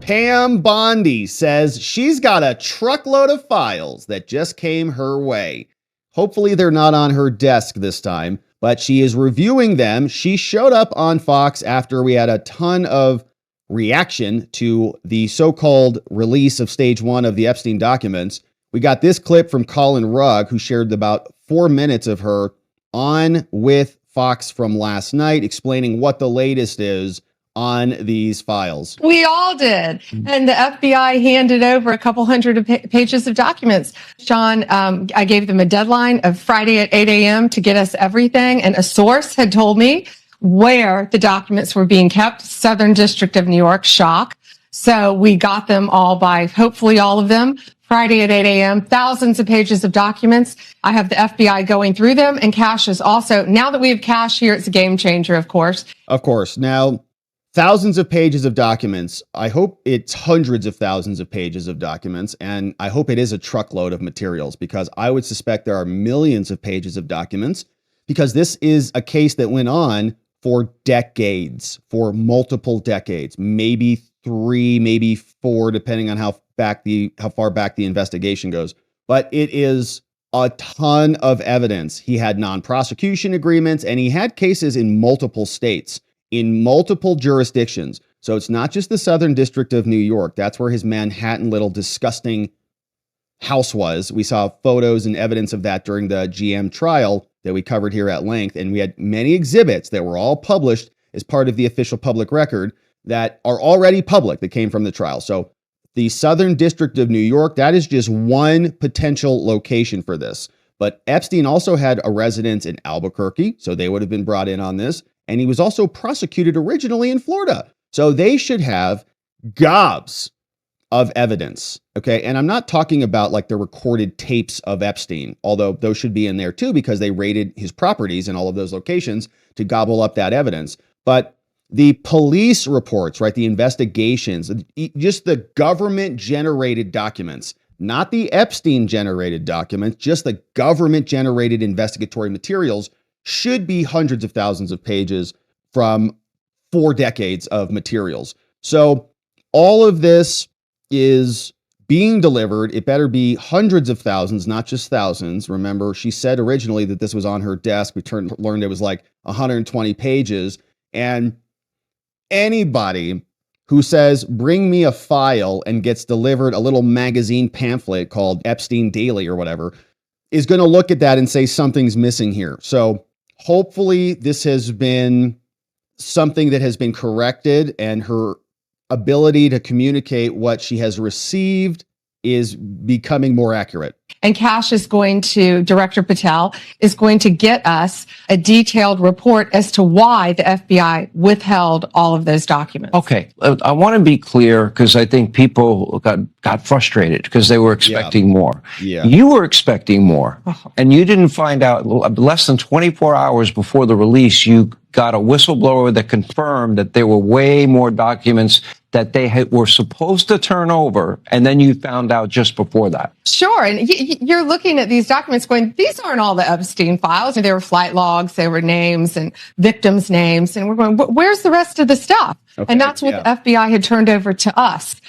Pam Bondi says she's got a truckload of files that just came her way. Hopefully they're not on her desk this time, but she is reviewing them. She showed up on Fox after we had a ton of reaction to the so-called release of stage 1 of the Epstein documents. We got this clip from Colin Rugg, who shared about 4 minutes of her on with Fox from last night, explaining what the latest is on these files. We all did. And the FBI handed over a couple hundred pages of documents. John, I gave them a deadline of Friday at 8 a.m. to get us everything. And a source had told me where the documents were being kept, Southern District of New York, shock. So we got them all by, hopefully all of them, Friday at 8 a.m., thousands of pages of documents. I have the FBI going through them, and Kash is also, now that we have Kash here, it's a game changer, of course. Of course. Now, thousands of pages of documents. I hope it's hundreds of thousands of pages of documents, and I hope it is a truckload of materials, because I would suspect there are millions of pages of documents, because this is a case that went on for decades, for multiple decades, maybe 3, maybe 4, depending on how far back the investigation goes. But it is a ton of evidence. He had non-prosecution agreements, and he had cases in multiple states, in multiple jurisdictions. So it's not just the Southern District of New York. That's where his Manhattan little disgusting house was. We saw photos and evidence of that during the GM trial that we covered here at length. And we had many exhibits that were all published as part of the official public record that are already public that came from the trial. So the Southern District of New York, that is just one potential location for this. But Epstein also had a residence in Albuquerque, so they would have been brought in on this. And he was also prosecuted originally in Florida. So they should have gobs of evidence. Okay. And I'm not talking about like the recorded tapes of Epstein, although those should be in there too, because they raided his properties in all of those locations to gobble up that evidence. But the police reports, right? The investigations, just the government generated documents, not the Epstein generated documents, just the government generated investigatory materials should be hundreds of thousands of pages from 4 decades of materials. So all of this is being delivered. It better be hundreds of thousands, not just thousands. Remember, she said originally that this was on her desk. We learned it was like 120 pages. And anybody who says, bring me a file, and gets delivered a little magazine pamphlet called Epstein Daily or whatever, is going to look at that and say something's missing here. So hopefully this has been something that has been corrected, and her ability to communicate what she has received is becoming more accurate. And Kash is going to, Director Patel is going to get us a detailed report as to why the FBI withheld all of those documents. Okay. I want to be clear, because I think people got frustrated because they were expecting more. Yeah. You were expecting more, and you didn't find out less than 24 hours before the release. You got a whistleblower that confirmed that there were way more documents that they were supposed to turn over, and then you found out just before that. Sure. And you're looking at these documents going, these aren't all the Epstein files. And there were flight logs, there were names and victims' names. And we're going, where's the rest of the stuff? Okay, and that's what the FBI had turned over to us.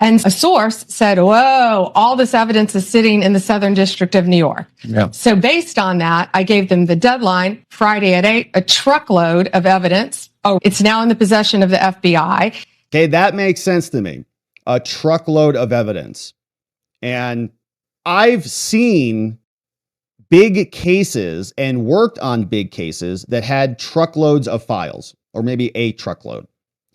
And a source said, whoa, all this evidence is sitting in the Southern District of New York. Yeah. So based on that, I gave them the deadline, Friday at 8, a truckload of evidence. Oh, it's now in the possession of the FBI. Okay, that makes sense to me. A truckload of evidence. And I've seen big cases and worked on big cases that had truckloads of files, or maybe a truckload.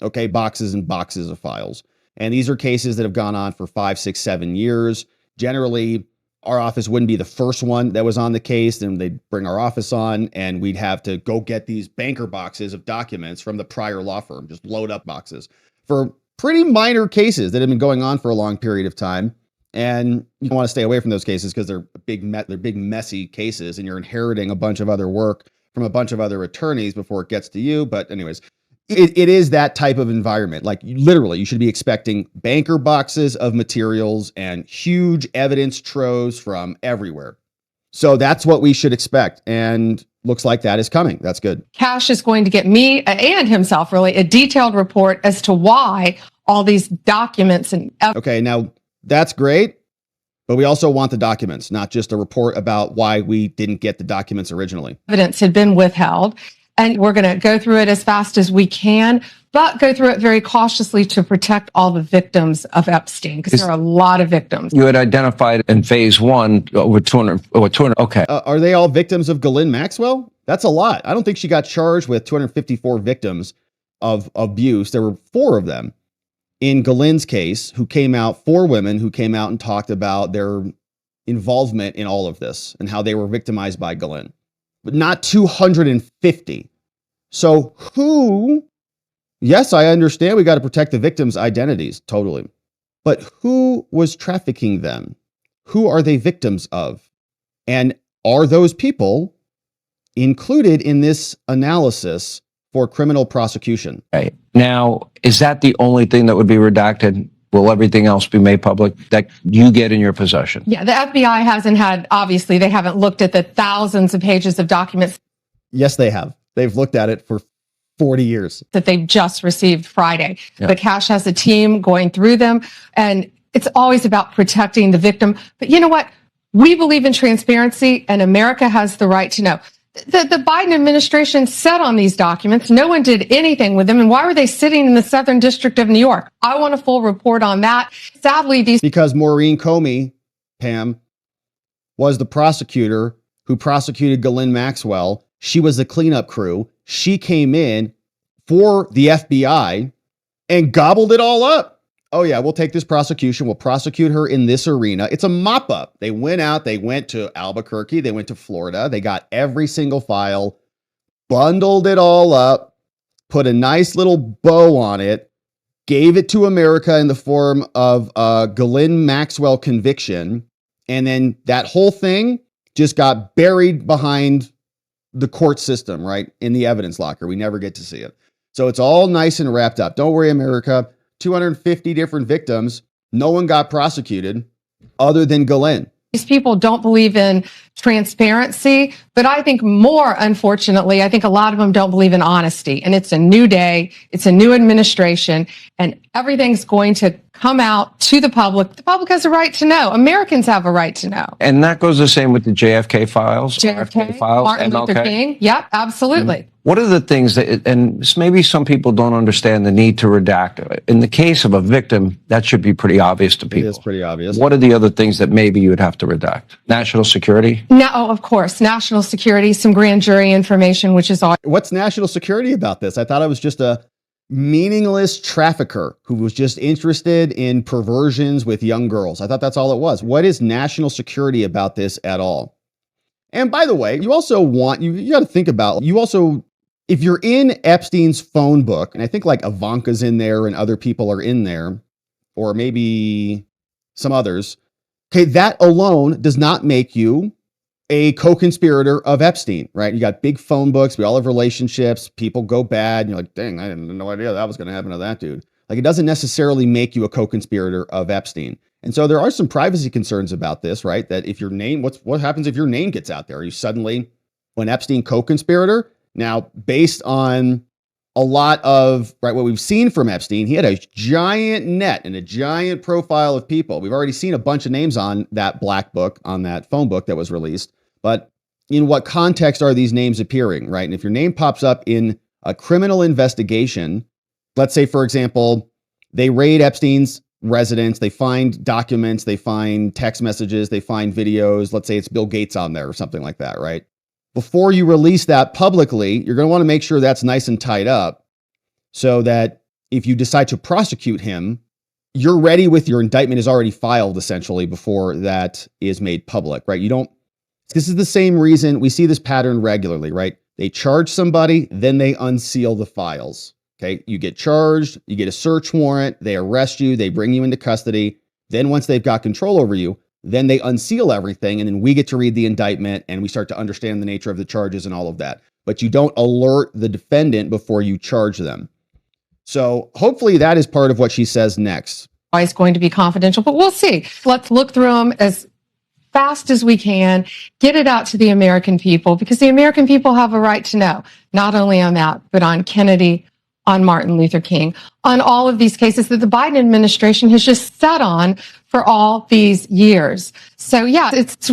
Okay, boxes and boxes of files. And these are cases that have gone on for 5, 6, 7 years. Generally, our office wouldn't be the first one that was on the case. Then they'd bring our office on, and we'd have to go get these banker boxes of documents from the prior law firm, just load up boxes for pretty minor cases that have been going on for a long period of time. And you want to stay away from those cases because they're big, messy cases, and you're inheriting a bunch of other work from a bunch of other attorneys before it gets to you. But anyways, it is that type of environment. Like literally, you should be expecting banker boxes of materials and huge evidence troves from everywhere. So that's what we should expect. And looks like that is coming. That's good. Kash is going to get me and himself really a detailed report as to why all these documents and Okay, now that's great, but we also want the documents, not just a report about why we didn't get the documents originally. evidence had been withheld. And we're going to go through it as fast as we can, but go through it very cautiously to protect all the victims of Epstein, because there are a lot of victims. You had identified in phase one over 200, okay. Are they all victims of Ghislaine Maxwell? That's a lot. I don't think she got charged with 254 victims of abuse. There were 4 of them in Ghislaine's case who came out, 4 women who came out and talked about their involvement in all of this and how they were victimized by Ghislaine. But not 250. So who, yes, I understand we got to protect the victims' identities, totally. But who was trafficking them? Who are they victims of? And are those people included in this analysis for criminal prosecution? Right. Now, is that the only thing that would be redacted? Will everything else be made public that you get in your possession? Yeah, the FBI hasn't had, obviously, they haven't looked at the thousands of pages of documents. Yes, they have. They've looked at it for 40 years. That they've just received Friday. Yeah. But Kash has a team going through them, and it's always about protecting the victim. But you know what? We believe in transparency, and America has the right to know. The Biden administration sat on these documents. No one did anything with them. And why were they sitting in the Southern District of New York? I want a full report on that. Sadly, because Maureen Comey, Pam, was the prosecutor who prosecuted Ghislaine Maxwell. She was the cleanup crew. She came in for the FBI and gobbled it all up. Oh yeah, we'll take this prosecution. We'll prosecute her in this arena. It's a mop up. They went out, they went to Albuquerque, they went to Florida. They got every single file, bundled it all up, put a nice little bow on it, gave it to America in the form of a Ghislaine Maxwell conviction. And then that whole thing just got buried behind the court system, right? In the evidence locker. We never get to see it. So it's all nice and wrapped up. Don't worry, America. 250 different victims. No one got prosecuted other than Ghislaine. These people don't believe in transparency, but I think more, unfortunately, I think a lot of them don't believe in honesty. And it's a new day. It's a new administration, and everything's going to come out to the public. The public has a right to know. Americans have a right to know. And that goes the same with the JFK files, JFK files, Martin Luther King. Yep, absolutely. Mm-hmm. What are the things that, and maybe some people don't understand the need to redact. In the case of a victim, that should be pretty obvious to people. It is pretty obvious. What are the other things that maybe you would have to redact? National security? No, of course. National security, some grand jury information, which is all. What's national security about this? I thought I was just a meaningless trafficker who was just interested in perversions with young girls. I thought that's all it was. What is national security about this at all? And by the way, you also want, you got to think about, you also, if you're in Epstein's phone book, and I think like Ivanka's in there and other people are in there, or maybe some others, okay, that alone does not make you a co-conspirator of Epstein, right? You got big phone books. We all have relationships. People go bad. And you're like, dang, I had no idea that was going to happen to that dude. Like, it doesn't necessarily make you a co-conspirator of Epstein. And so there are some privacy concerns about this, right? That if your name, what happens if your name gets out there? Are you suddenly an Epstein co-conspirator? Now, based on a lot of, right, what we've seen from Epstein, he had a giant net and a giant profile of people. We've already seen a bunch of names on that black book, on that phone book that was released. But in what context are these names appearing, right? And if your name pops up in a criminal investigation, let's say, for example, they raid Epstein's residence, they find documents, they find text messages, they find videos. Let's say it's Bill Gates on there or something like that, right? Before you release that publicly, you're going to want to make sure that's nice and tied up so that if you decide to prosecute him, you're ready with your indictment is already filed essentially before that is made public, right? This is the same reason we see this pattern regularly, right? They charge somebody, then they unseal the files. Okay. You get charged, you get a search warrant, they arrest you, they bring you into custody. Then once they've got control over you, then they unseal everything. And then we get to read the indictment and we start to understand the nature of the charges and all of that. But you don't alert the defendant before you charge them. So hopefully that is part of what she says next. It's going to be confidential, but we'll see. Let's look through them as fast as we can, get it out to the American people, because the American people have a right to know, not only on that, but on Kennedy, on Martin Luther King, on all of these cases that the Biden administration has just sat on for all these years. So yeah, it's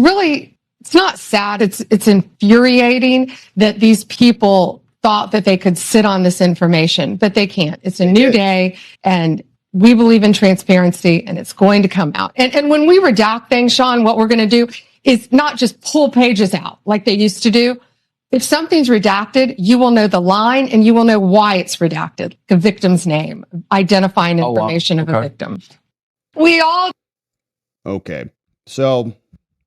not sad. It's infuriating that these people thought that they could sit on this information, but they can't. It's a new day, and we believe in transparency, and it's going to come out. And when we redact things, Sean, what we're going to do is not just pull pages out like they used to do. If something's redacted, you will know the line and you will know why it's redacted. The victim's name, identifying information of a victim. We all. Okay. So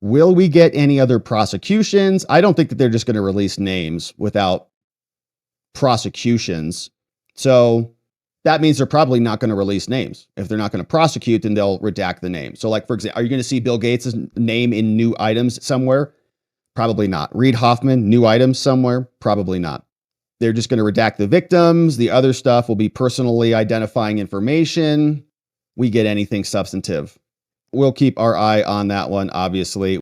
will we get any other prosecutions? I don't think that they're just going to release names without prosecutions. So that means they're probably not going to release names. If they're not going to prosecute, then they'll redact the name. So like, for example, are you going to see Bill Gates' name in new items somewhere? Probably not. Reid Hoffman, new items somewhere? Probably not. They're just going to redact the victims. The other stuff will be personally identifying information. We get anything substantive. We'll keep our eye on that one, obviously.